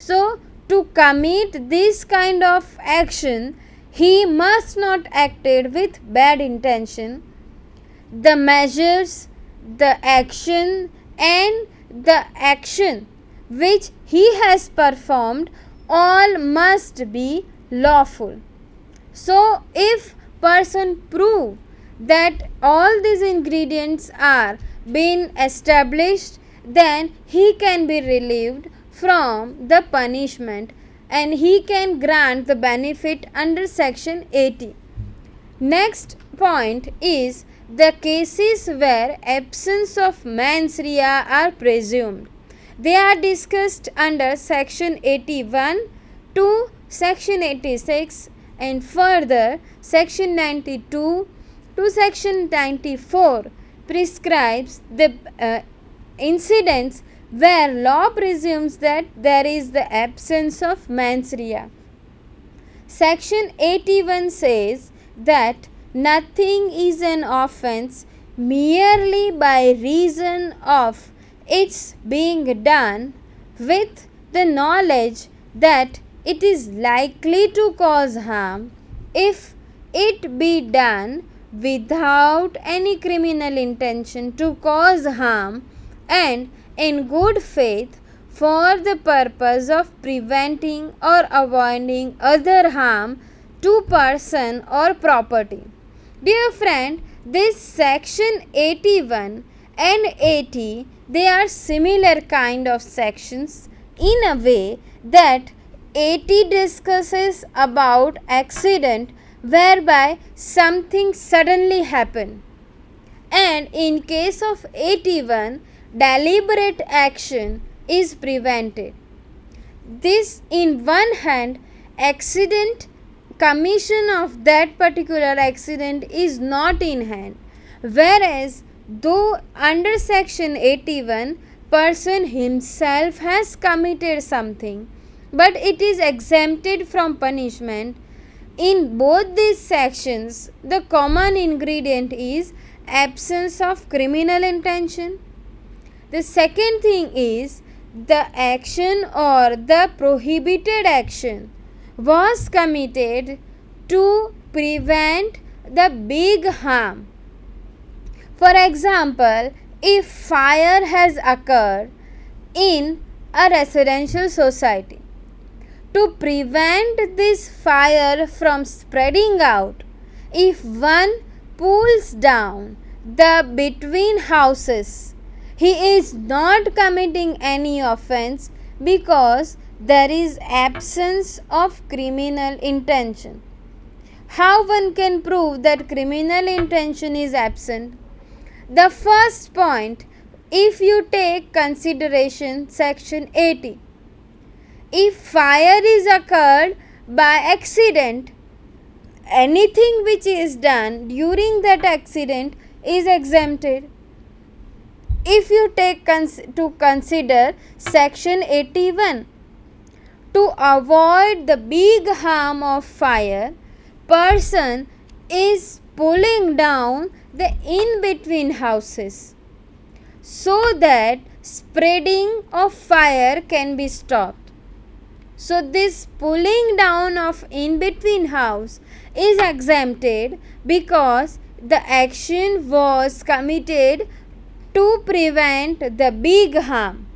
So, to commit this kind of action, he must not acted with bad intention. The measures, the action, and the action which he has performed all must be lawful. So, if person prove that all these ingredients are been established, then he can be relieved from the punishment and he can grant the benefit under section 80. Next point is the cases where absence of mens rea are presumed. They are discussed under section 81 to section 86 and further section 92 to section 94 prescribes the incidents where law presumes that there is the absence of mens rea. Section 81 says that nothing is an offense merely by reason of its being done with the knowledge that it is likely to cause harm if it be done without any criminal intention to cause harm and in good faith for the purpose of preventing or avoiding other harm to person or property. Dear friend, this section 81 and 80, they are similar kind of sections in a way that 80 discusses about accident whereby something suddenly happened, and in case of 81 deliberate action is prevented. This in one hand accident commission of that particular accident is not in hand, whereas though under section 81 person himself has committed something but it is exempted from punishment. In both these sections the common ingredient is absence of criminal intention. The second thing is the action or the prohibited action was committed to prevent the big harm. For example, if fire has occurred in a residential society, to prevent this fire from spreading out, if one pulls down the between houses, he is not committing any offense because there is absence of criminal intention. How one can prove that criminal intention is absent? The first point, if you take consideration section 80, if fire is occurred by accident, anything which is done during that accident is exempted. If you take to consider section 81, to avoid the big harm of fire, person is pulling down the in between houses so that spreading of fire can be stopped. So this pulling down of in between house is exempted because the action was committed to prevent the big harm.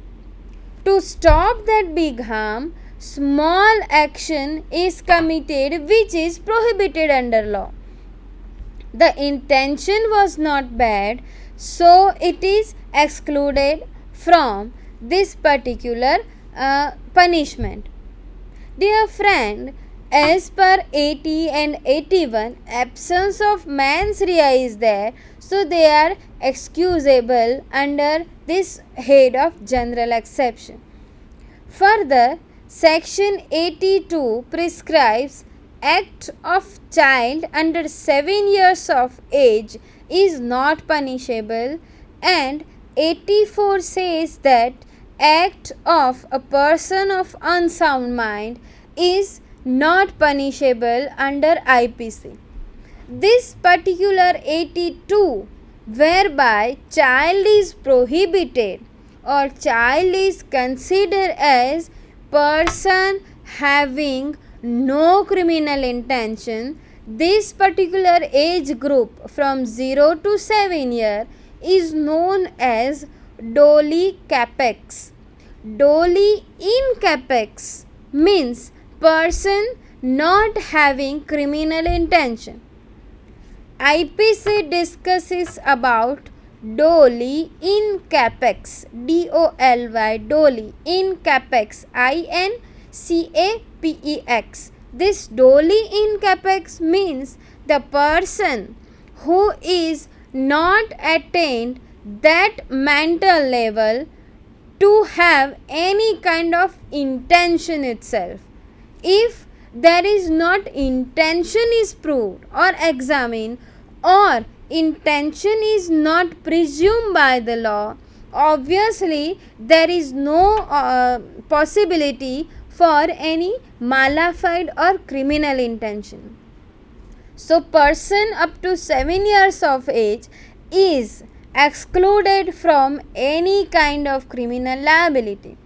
To stop that big harm, small action is committed which is prohibited under law. The intention was not bad, so it is excluded from this particular punishment. Dear friend, as per 80 and 81, absence of mens rea is there, so they are excusable under this head of general exception. Further, section 82 prescribes act of child under 7 years of age is not punishable, and 84 says that act of a person of unsound mind is not punishable under IPC. This particular 82 whereby child is prohibited or child is considered as person having no criminal intention, this particular age group from 0 to 7 year is known as Dolly Capex. Dolly in Capex means person not having criminal intention. IPC discusses about Dolly in Capex, DOLY, Dolly in Capex, INCAPEX. This Dolly in Capex means the person who is not attained that mental level to have any kind of intention itself. If there is not intention is proved or examined, or intention is not presumed by the law, obviously there is no possibility for any malafide or criminal intention. So person up to 7 years of age is excluded from any kind of criminal liability.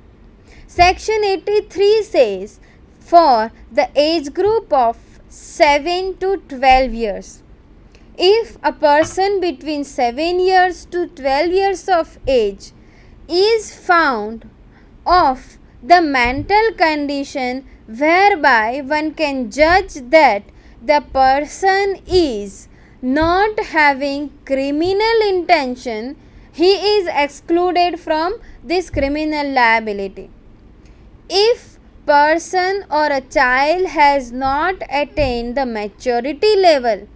Section 83 says for the age group of 7 to 12 years, if a person between 7 years to 12 years of age is found of the mental condition whereby one can judge that the person is not having criminal intention, he is excluded from this criminal liability. If person or a child has not attained the maturity level,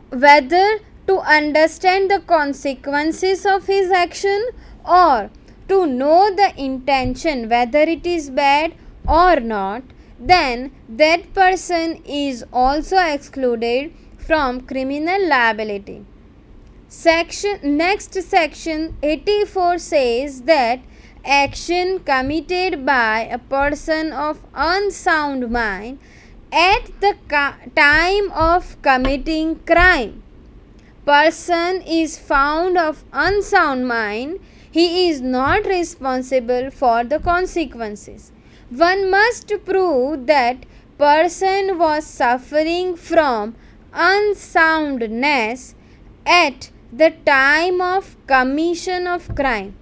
whether to understand the consequences of his action or to know the intention whether it is bad or not, then that person is also excluded from criminal liability. Next section 84 says that action committed by a person of unsound mind at the time of committing crime. Person is found of unsound mind, he is not responsible for the consequences. One must prove that person was suffering from unsoundness at the time of commission of crime.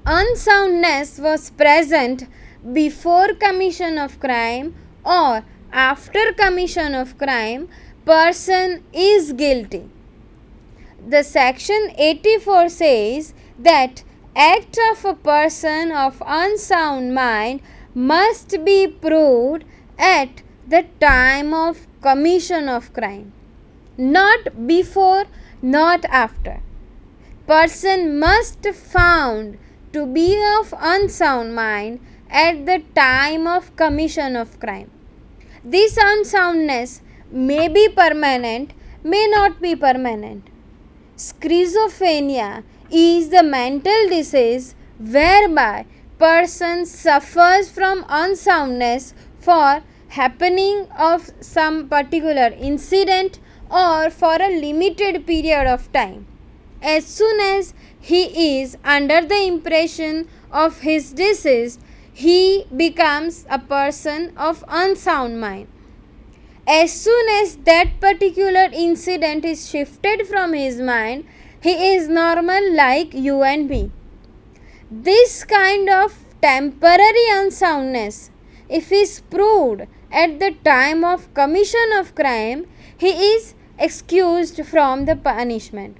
Unsoundness was present before commission of crime or after commission of crime, person is guilty. The section 84 says that act of a person of unsound mind must be proved at the time of commission of crime, not before, not after. Person must found to be of unsound mind at the time of commission of crime. This unsoundness may be permanent, may not be permanent. Schizophrenia is the mental disease whereby person suffers from unsoundness for happening of some particular incident or for a limited period of time. As soon as he is under the impression of his disease, he becomes a person of unsound mind. As soon as that particular incident is shifted from his mind, he is normal like you and me. This kind of temporary unsoundness, if is proved at the time of commission of crime, he is excused from the punishment.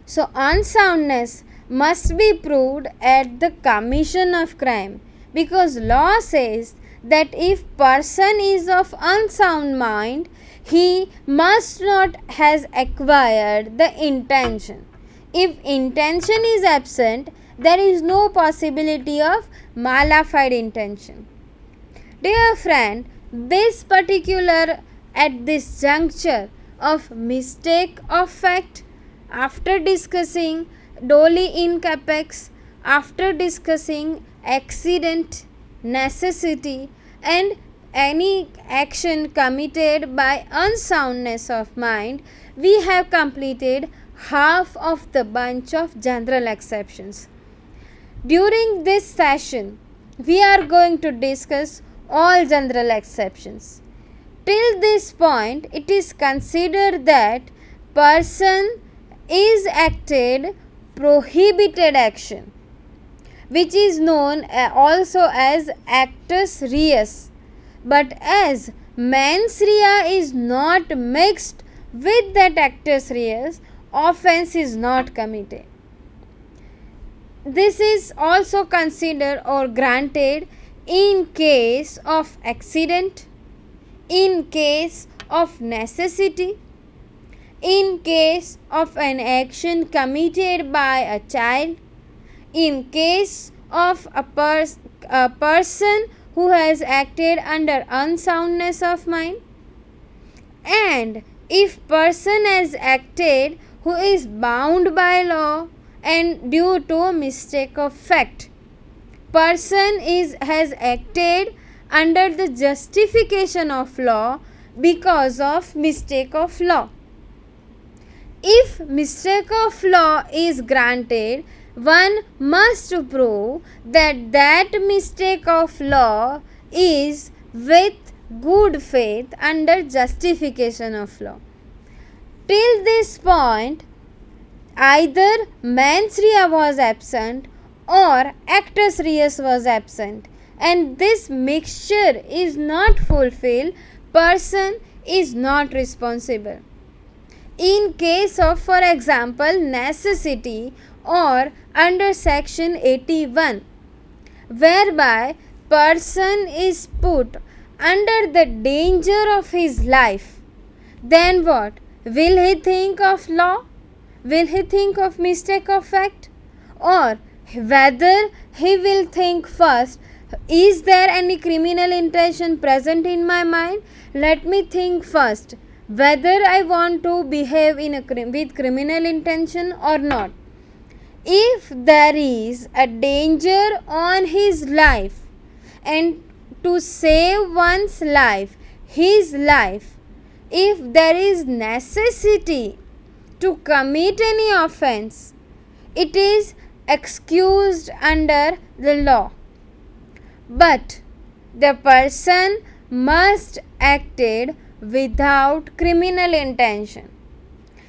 So unsoundness must be proved at the commission of crime, because law says that if person is of unsound mind, he must not has acquired the intention. If intention is absent, there is no possibility of malafide intention. Dear friend, this particular at this juncture of mistake of fact, after discussing Dolly in Capex, after discussing accident, necessity and any action committed by unsoundness of mind, we have completed half of the bunch of general exceptions. During this session, we are going to discuss all general exceptions. Till this point, it is considered that person is acted prohibited action, which is known also as actus reus. But as mens rea is not mixed with that actus reus, offense is not committed. This is also considered or granted in case of accident, in case of necessity, in case of an action committed by a child, in case of a person who has acted under unsoundness of mind, and if person has acted who is bound by law and due to mistake of fact. Person has acted under the justification of law because of mistake of law. If mistake of law is granted, one must prove that that mistake of law is with good faith under justification of law. Till this point, either mens rea was absent or actus reus was absent, and this mixture is not fulfilled, person is not responsible. In case of, for example, necessity or under section 81, whereby person is put under the danger of his life, then what? Will he think of law? Will he think of mistake of fact? Or whether he will think first, is there any criminal intention present in my mind? Let me think first whether I want to behave with criminal intention or not. If there is a danger on his life, and to save one's life, his life, if there is necessity to commit any offense, it is excused under the law. But the person must acted without criminal intention.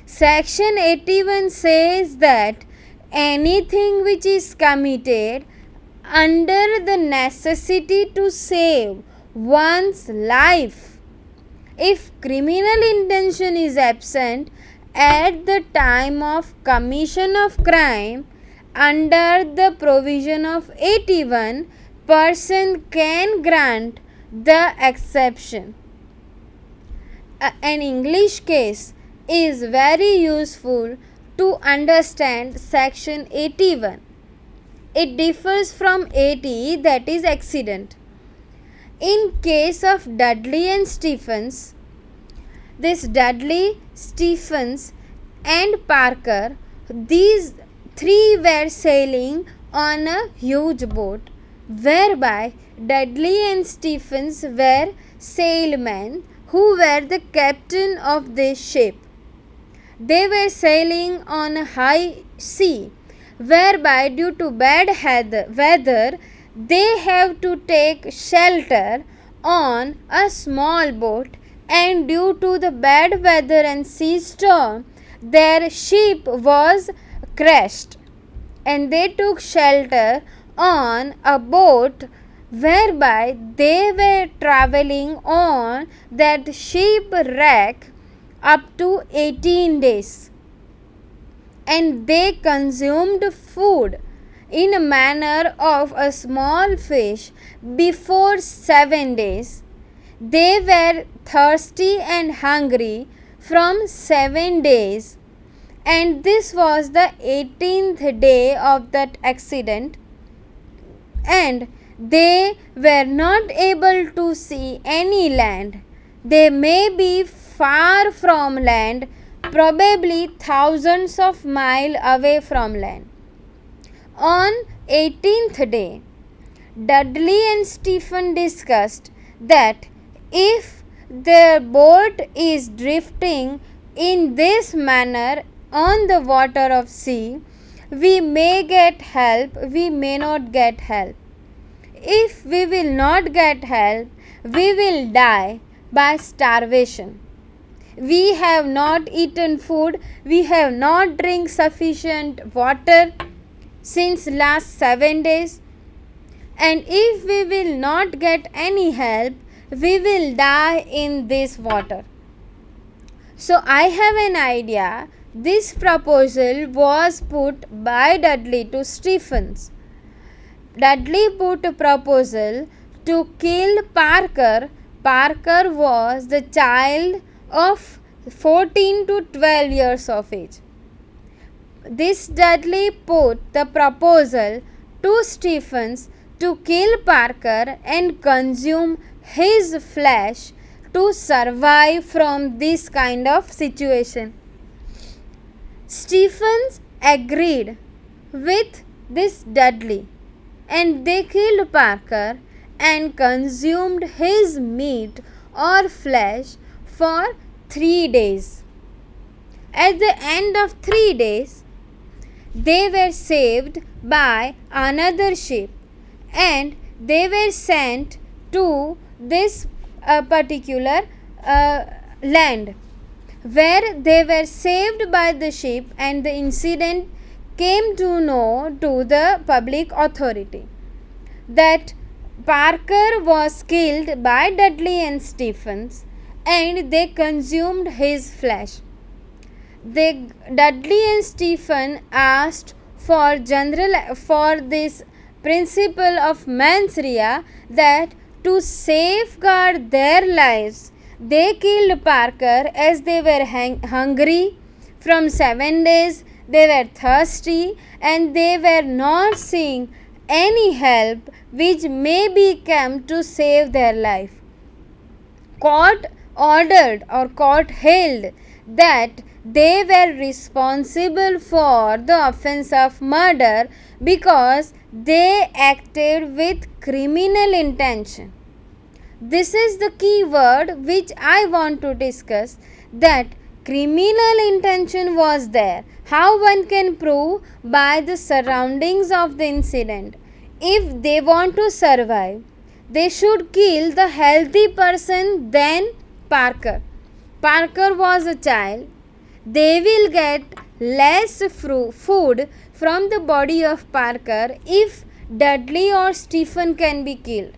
Section 81 says that anything which is committed under the necessity to save one's life, if criminal intention is absent at the time of commission of crime, under the provision of 81, person can grant the exception. An English case is very useful to understand section 81. It differs from 80, that is accident. In case of Dudley and Stephens, this Dudley, Stephens and Parker, these three were sailing on a huge boat, whereby Dudley and Stephens were sailmen who were the captain of this ship. They were sailing on a high sea, whereby due to bad weather they have to take shelter on a small boat, and due to the bad weather and sea storm their ship was crashed, and they took shelter on a boat whereby they were traveling on that shipwreck up to 18 days, and they consumed food in a manner of a small fish before 7 days. They were thirsty and hungry from 7 days, and this was the 18th day of that accident, and they were not able to see any land. They may be far from land, probably thousands of miles away from land. On 18th day, Dudley and Stephen discussed that if the boat is drifting in this manner on the water of sea, we may get help, we may not get help. If we will not get help, we will die by starvation. We have not eaten food, we have not drink sufficient water since last 7 days, and if we will not get any help, we will die in this water. So I have an idea. This proposal was put by Dudley to Stephens. Dudley put a proposal to kill Parker. Parker was the child of 14 to 12 years of age. This Dudley put the proposal to Stephens to kill Parker and consume his flesh to survive from this kind of situation. Stephens agreed with this Dudley, and they killed Parker and consumed his meat or flesh for 3 days. At the end of 3 days, they were saved by another ship, and they were sent to this particular land, where they were saved by the ship, and the incident came to know to the public authority that Parker was killed by Dudley and Stephens, and they consumed his flesh. Dudley and Stephen asked for this principle of mens rea, that to safeguard their lives, they killed Parker as they were hungry from 7 days. They were thirsty and they were not seeing any help which may be come to save their life. Court ordered or court held that they were responsible for the offense of murder because they acted with criminal intention. This is the key word which I want to discuss, that criminal intention was there. How one can prove? By the surroundings of the incident. If they want to survive, they should kill the healthy person than Parker. Parker was a child. They will get less food from the body of Parker if Dudley or Stephen can be killed.